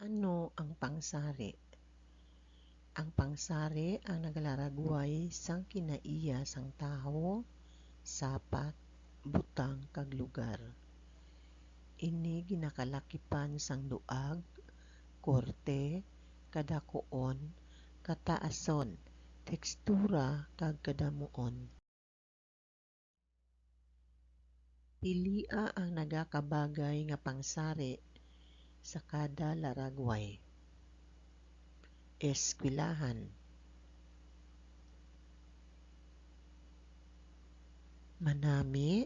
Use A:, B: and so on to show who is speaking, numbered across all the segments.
A: Ano ang pangsari? Ang pangsari ang nagalaragway sang kinaiya sang tawo, sapat, butang kag lugar. Ini ginakalakipan sang duag, korte, kadakuon, kataason, tekstura kag kadamuon. Pilia ang nagakabagay nga pangsari sa kada laragway. Eskwelahan, manami,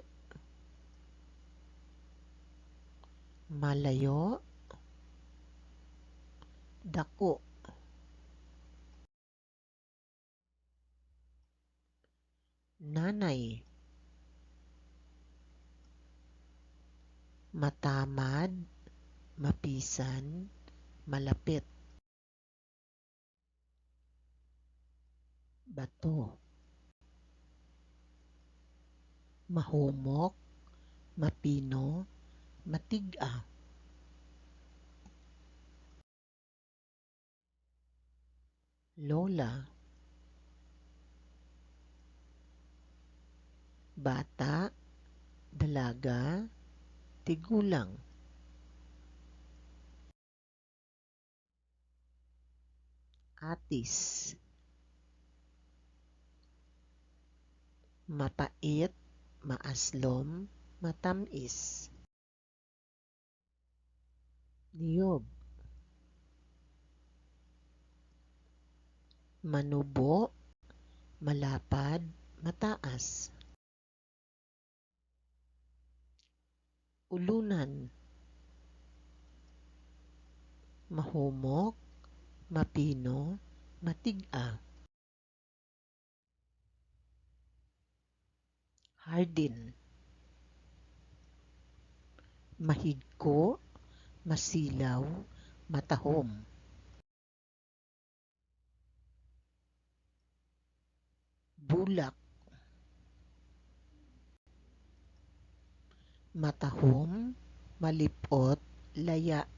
A: malayo, dako, nanay, matamad, mapisan, malapit, bato, mahumok, mapino, matig-a, lola, bata, dalaga, tigulang, atis, mapait, maaslom, matamis, niyog, manubo, malapad, mataas, ulunan, mahumok, mapino, matig-a, hardin, mahigko, masilaw, matahom, bulak, matahom, malipot, laya,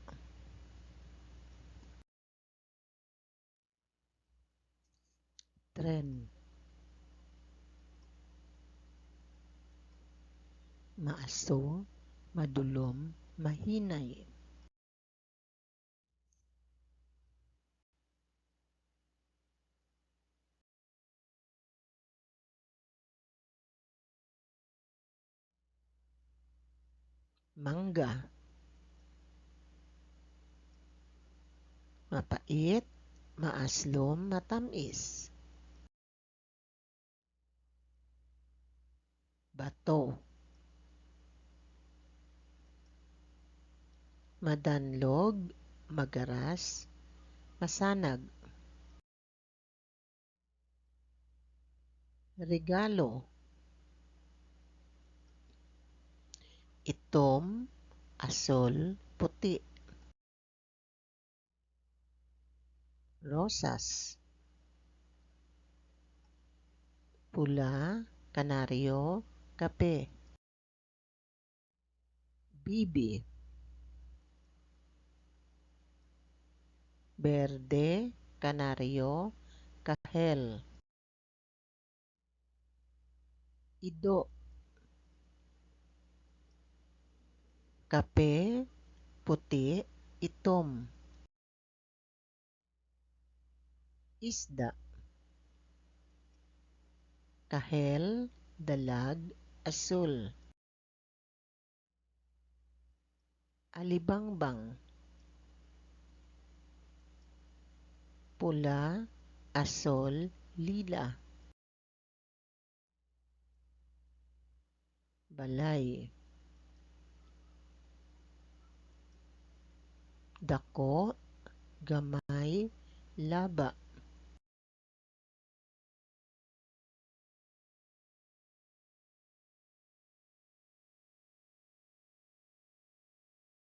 A: tren, maaso, madulom, mahinay, mangga, mapait, maaslom, matamis, bato, madanlog, magaras, masanag, regalo, itom, asol, puti, rosas, pula, kanaryo, kape, bibi, berde, kanaryo, kahel, ido, kape, puti, itom, isda, kahel, dalag, asul, alibangbang, pula, asol, lila, balay, dako, gamay, laba,